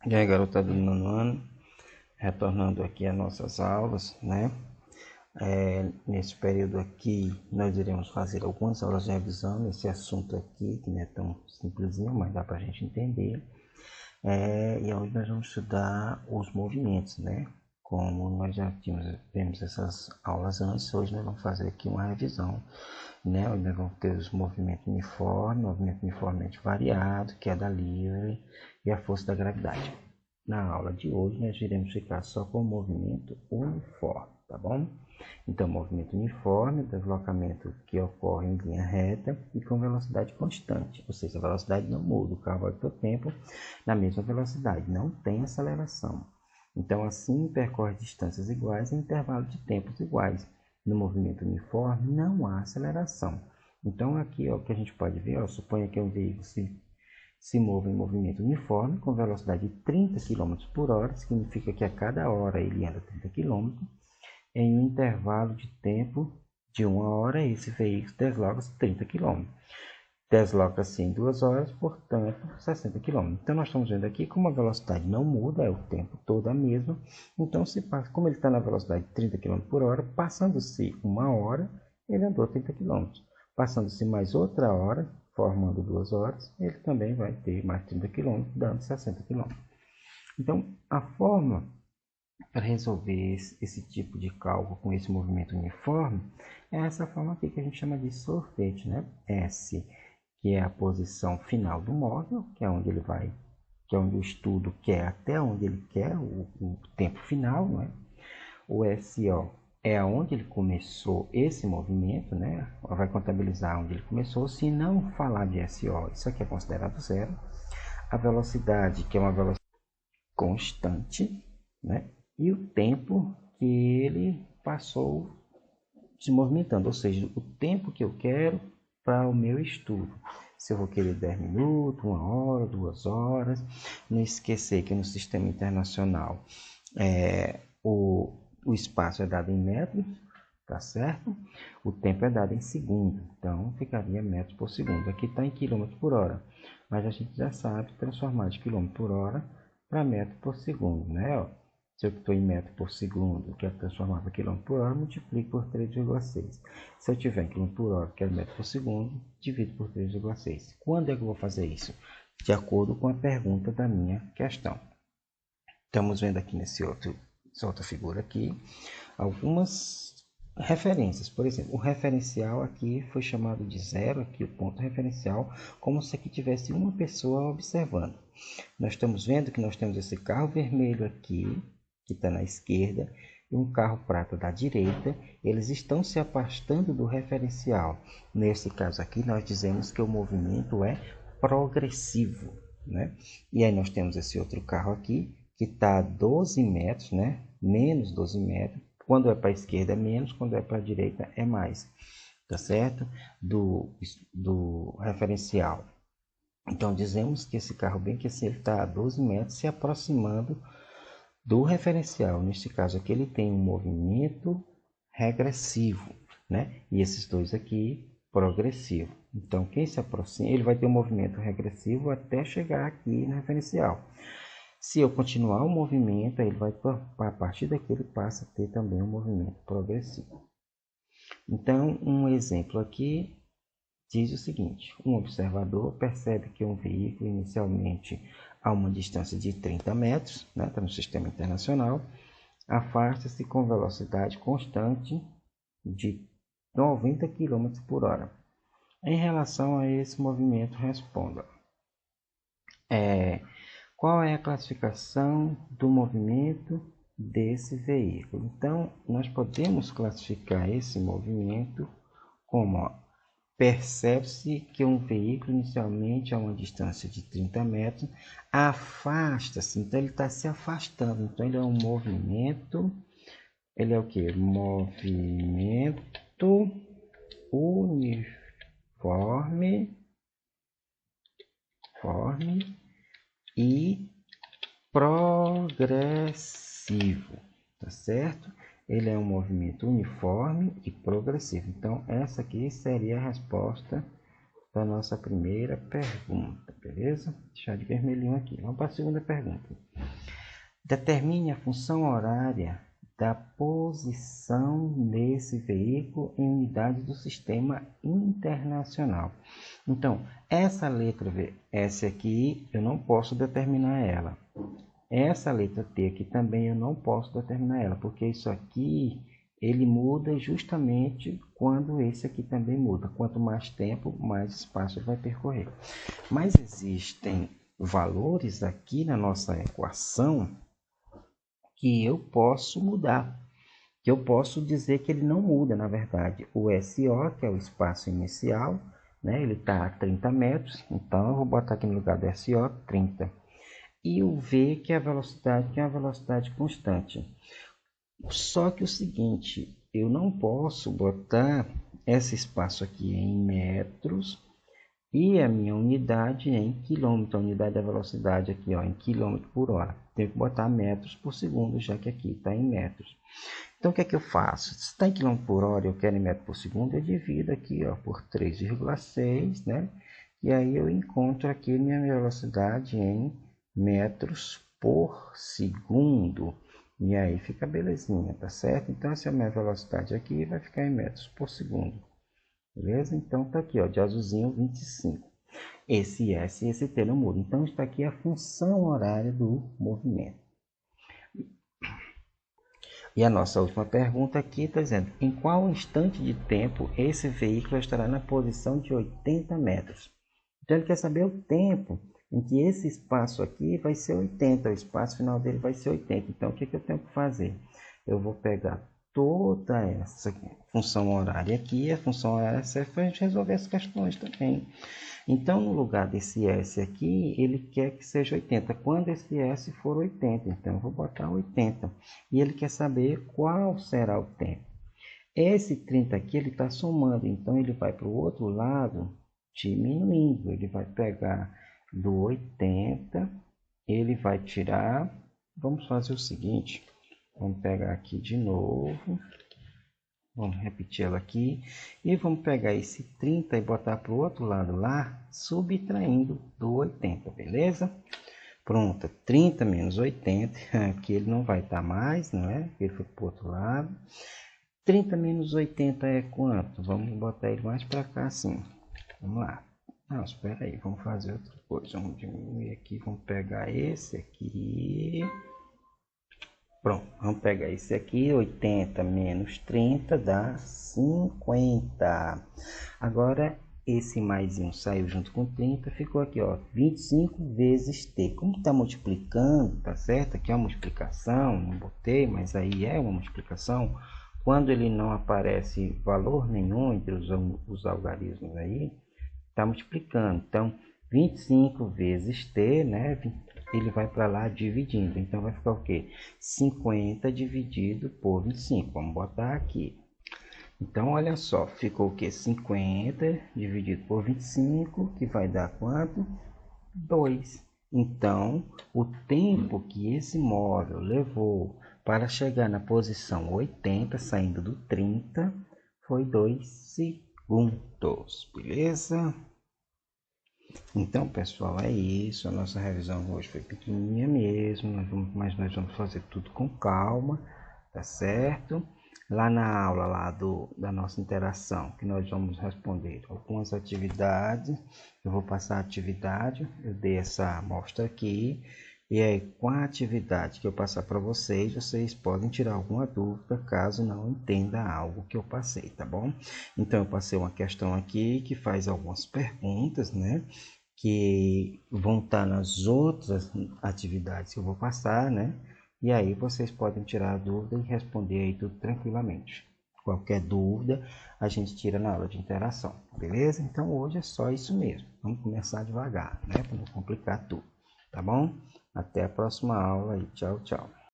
E aí, garotada do nono ano, retornando aqui às nossas aulas, né? Nesse período aqui, nós iremos fazer algumas aulas de revisão nesse assunto aqui, que não é tão simplesinho, mas dá para a gente entender. E hoje nós vamos estudar os movimentos, né? Como nós já temos essas aulas antes, hoje nós vamos fazer aqui uma revisão, né? Hoje nós vamos ter os movimentos uniformes, movimento uniformemente variado, queda livre e a força da gravidade. Na aula de hoje, nós iremos ficar só com o movimento uniforme, tá bom? Então, movimento uniforme, deslocamento que ocorre em linha reta e com velocidade constante, ou seja, a velocidade não muda, o carro vai para o tempo na mesma velocidade, não tem aceleração. Então, assim, percorre distâncias iguais em intervalo de tempos iguais. No movimento uniforme, não há aceleração. Então, aqui, ó, o que a gente pode ver, ó, suponha que um veículo se move em movimento uniforme com velocidade de 30 km por hora, significa que a cada hora ele anda 30 km, em um intervalo de tempo de 1 hora, esse veículo desloca-se 30 km. Desloca-se em 2 horas, portanto, 60 km. Então, nós estamos vendo aqui como a velocidade não muda, é o tempo todo a mesma. Então, como ele está na velocidade de 30 km por hora, passando-se 1 hora, ele andou 30 km. Passando-se mais outra hora, formando 2 horas, ele também vai ter mais 30 km, dando 60 km. Então, a forma para resolver esse tipo de cálculo com esse movimento uniforme é essa forma aqui que a gente chama de sorvete, né? S, que é a posição final do móvel, que é onde ele vai, que é onde o estudo quer, até onde ele quer, o tempo final, não é? O SO é aonde ele começou esse movimento, né? Vai contabilizar onde ele começou. Se não falar de SO, isso aqui é considerado zero. A velocidade, que é uma velocidade constante, né? E o tempo que ele passou se movimentando, ou seja, o tempo que eu quero para o meu estudo. Se eu vou querer 10 minutos, 1 hora, 2 horas. Não esquecer que no sistema internacional o espaço é dado em metros, tá certo? O tempo é dado em segundo, então ficaria metros por segundo. Aqui está em quilômetro por hora, mas a gente já sabe transformar de quilômetro por hora para metro por segundo, né? Ó, se eu estou em metro por segundo, quero transformar para quilômetro por hora, multiplico por 3,6. Se eu tiver em quilômetro por hora, quero metro por segundo, divido por 3,6. Quando é que eu vou fazer isso? De acordo com a pergunta da minha questão. Estamos vendo aqui nessa outra figura aqui algumas referências. Por exemplo, o referencial aqui foi chamado de zero, aqui o ponto referencial, como se aqui tivesse uma pessoa observando. Nós estamos vendo que nós temos esse carro vermelho aqui, que está na esquerda, e um carro prata da direita. Eles estão se afastando do referencial. Nesse caso aqui, nós dizemos que o movimento é progressivo, né? E aí nós temos esse outro carro aqui, que está a 12 metros, né? Menos 12 metros. Quando é para a esquerda é menos, quando é para a direita é mais, tá certo? Do referencial. Então dizemos que esse carro bem que assim, ele está a 12 metros se aproximando do referencial. Neste caso aqui ele tem um movimento regressivo, né? E esses dois aqui progressivo. Então quem se aproxima, ele vai ter um movimento regressivo até chegar aqui no referencial. Se eu continuar o movimento, ele vai, a partir daqui ele passa a ter também um movimento progressivo. Então, um exemplo aqui diz o seguinte: um observador percebe que um veículo inicialmente a uma distância de 30 metros, né, está no sistema internacional, afasta-se com velocidade constante de 90 km por hora. Em relação a esse movimento, responda. Qual é a classificação do movimento desse veículo? Então, nós podemos classificar esse movimento como: percebe-se que um veículo inicialmente a uma distância de 30 metros afasta-se, então ele está se afastando, então ele é um movimento, ele é o que? Movimento uniforme e progressivo, tá certo? Ele é um movimento uniforme e progressivo. Então, essa aqui seria a resposta Foi a nossa primeira pergunta, beleza? Vou deixar de vermelhinho aqui. Vamos para a segunda pergunta. Determine a função horária da posição desse veículo em unidades do sistema internacional. Então, essa letra S aqui, eu não posso determinar ela. Essa letra T aqui também eu não posso determinar ela, porque isso aqui, ele muda justamente quando esse aqui também muda. Quanto mais tempo, mais espaço ele vai percorrer. Mas existem valores aqui na nossa equação que eu posso mudar, que eu posso dizer que ele não muda, na verdade. O SO, que é o espaço inicial, né, ele está a 30 metros, então eu vou botar aqui no lugar do SO 30. E o V, que é a velocidade, que é a velocidade constante. Só que o seguinte, eu não posso botar esse espaço aqui em metros e a minha unidade em quilômetro, a unidade da velocidade aqui, ó, em quilômetro por hora. Tenho que botar metros por segundo, já que aqui está em metros. Então, o que é que eu faço? Se está em quilômetro por hora e eu quero em metro por segundo, eu divido aqui, ó, por 3,6, né? E aí eu encontro aqui minha velocidade em metros por segundo. E aí fica belezinha, tá certo? Então, essa é a minha velocidade aqui, vai ficar em metros por segundo. Beleza? Então, tá aqui, ó, de azulzinho, 25. Esse S e esse T não mudam. Então, está aqui a função horária do movimento. E a nossa última pergunta aqui está dizendo: em qual instante de tempo esse veículo estará na posição de 80 metros? Então, ele quer saber o tempo em que esse espaço aqui vai ser 80. O espaço final dele vai ser 80. Então, o que eu tenho que fazer? Eu vou pegar toda essa função horária aqui, a função horária serve para a gente resolver as questões também. Então, no lugar desse S aqui, ele quer que seja 80. Quando esse S for 80, então eu vou botar 80. E ele quer saber qual será o tempo. Esse 30 aqui, ele está somando, então ele vai para o outro lado diminuindo. Ele vai pegar do 80, ele vai tirar. Vamos fazer o seguinte. Vamos pegar aqui de novo. Vamos repetir ela aqui. E vamos pegar esse 30 e botar para o outro lado lá, subtraindo do 80, beleza? Pronto, 30 menos 80. Aqui ele não vai estar mais, não é? Ele foi para o outro lado. 30 menos 80 é quanto? Vamos botar ele mais para cá assim. Vamos lá. Não, espera aí. Vamos fazer outra coisa. Vamos diminuir aqui. Vamos pegar esse aqui. Pronto, vamos pegar esse aqui, 80 menos 30 dá 50. Agora, esse maisinho saiu junto com 30, ficou aqui, ó, 25 vezes T. Como está multiplicando, tá certo? Aqui é uma multiplicação, não botei, mas aí é uma multiplicação. Quando ele não aparece valor nenhum entre os algarismos aí, está multiplicando. Então, 25 vezes T, né? Ele vai para lá dividindo. Então, vai ficar o quê? 50 dividido por 25. Vamos botar aqui. Então, olha só. Ficou o quê? 50 dividido por 25, que vai dar quanto? 2. Então, o tempo que esse móvel levou para chegar na posição 80, saindo do 30, foi 2 segundos. Beleza? Então, pessoal, é isso. A nossa revisão hoje foi pequenininha mesmo, mas nós vamos fazer tudo com calma, tá certo? Lá na aula da nossa interação, que nós vamos responder algumas atividades. Eu vou passar a atividade, eu dei essa amostra aqui, e aí com a atividade que eu passar para vocês, vocês podem tirar alguma dúvida caso não entenda algo que eu passei, tá bom? Então eu passei uma questão aqui que faz algumas perguntas, né? Que vão estar nas outras atividades que eu vou passar, né? E aí vocês podem tirar a dúvida e responder aí tudo tranquilamente. Qualquer dúvida a gente tira na aula de interação, beleza? Então hoje é só isso mesmo. Vamos começar devagar, né? Para não complicar tudo, tá bom? Até a próxima aula e tchau, tchau.